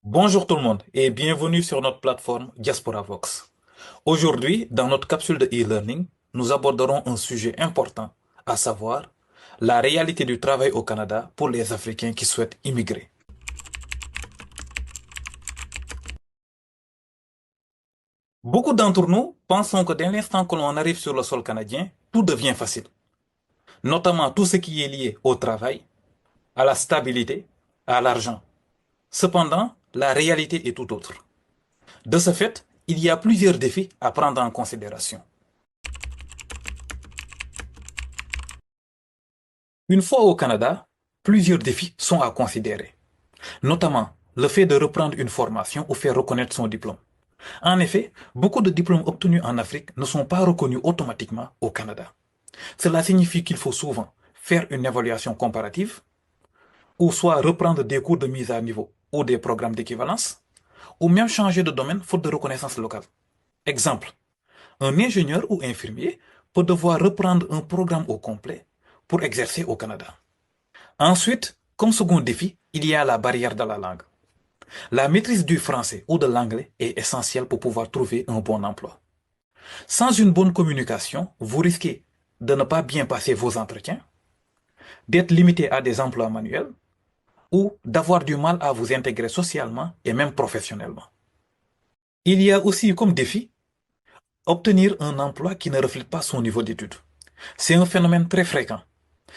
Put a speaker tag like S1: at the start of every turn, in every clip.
S1: Bonjour tout le monde et bienvenue sur notre plateforme Diaspora Vox. Aujourd'hui, dans notre capsule de e-learning, nous aborderons un sujet important, à savoir la réalité du travail au Canada pour les Africains qui souhaitent immigrer. Beaucoup d'entre nous pensons que dès l'instant que l'on arrive sur le sol canadien, tout devient facile, notamment tout ce qui est lié au travail, à la stabilité, à l'argent. Cependant, la réalité est tout autre. De ce fait, il y a plusieurs défis à prendre en considération. Une fois au Canada, plusieurs défis sont à considérer, notamment le fait de reprendre une formation ou faire reconnaître son diplôme. En effet, beaucoup de diplômes obtenus en Afrique ne sont pas reconnus automatiquement au Canada. Cela signifie qu'il faut souvent faire une évaluation comparative, ou soit reprendre des cours de mise à niveau ou des programmes d'équivalence, ou même changer de domaine faute de reconnaissance locale. Exemple, un ingénieur ou infirmier peut devoir reprendre un programme au complet pour exercer au Canada. Ensuite, comme second défi, il y a la barrière de la langue. La maîtrise du français ou de l'anglais est essentielle pour pouvoir trouver un bon emploi. Sans une bonne communication, vous risquez de ne pas bien passer vos entretiens, d'être limité à des emplois manuels ou d'avoir du mal à vous intégrer socialement et même professionnellement. Il y a aussi comme défi obtenir un emploi qui ne reflète pas son niveau d'études. C'est un phénomène très fréquent,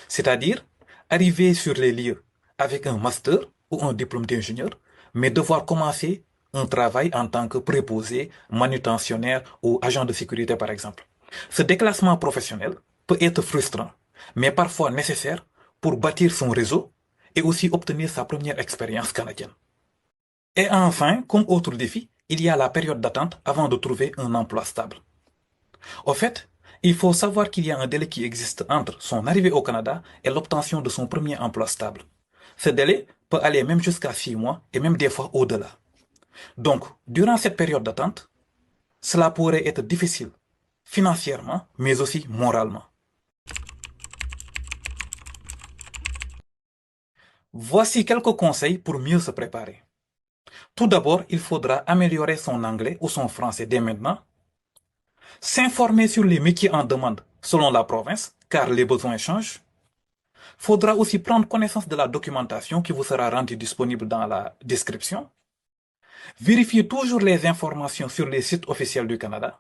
S1: c'est-à-dire arriver sur les lieux avec un master ou un diplôme d'ingénieur, mais devoir commencer un travail en tant que préposé, manutentionnaire ou agent de sécurité par exemple. Ce déclassement professionnel peut être frustrant, mais parfois nécessaire pour bâtir son réseau et aussi obtenir sa première expérience canadienne. Et enfin, comme autre défi, il y a la période d'attente avant de trouver un emploi stable. Au fait, il faut savoir qu'il y a un délai qui existe entre son arrivée au Canada et l'obtention de son premier emploi stable. Ce délai peut aller même jusqu'à 6 mois et même des fois au-delà. Donc, durant cette période d'attente, cela pourrait être difficile, financièrement, mais aussi moralement. Voici quelques conseils pour mieux se préparer. Tout d'abord, il faudra améliorer son anglais ou son français dès maintenant, s'informer sur les métiers en demande selon la province, car les besoins changent. Faudra aussi prendre connaissance de la documentation qui vous sera rendue disponible dans la description. Vérifiez toujours les informations sur les sites officiels du Canada.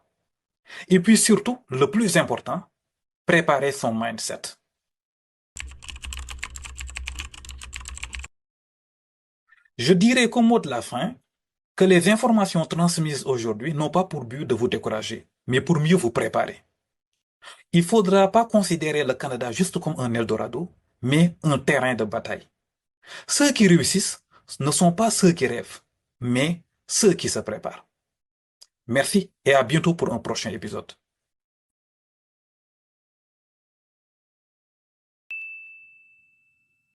S1: Et puis surtout, le plus important, préparer son mindset. Je dirais qu'au mot de la fin, que les informations transmises aujourd'hui n'ont pas pour but de vous décourager, mais pour mieux vous préparer. Il ne faudra pas considérer le Canada juste comme un Eldorado, mais un terrain de bataille. Ceux qui réussissent ne sont pas ceux qui rêvent, mais ceux qui se préparent. Merci et à bientôt pour un prochain épisode.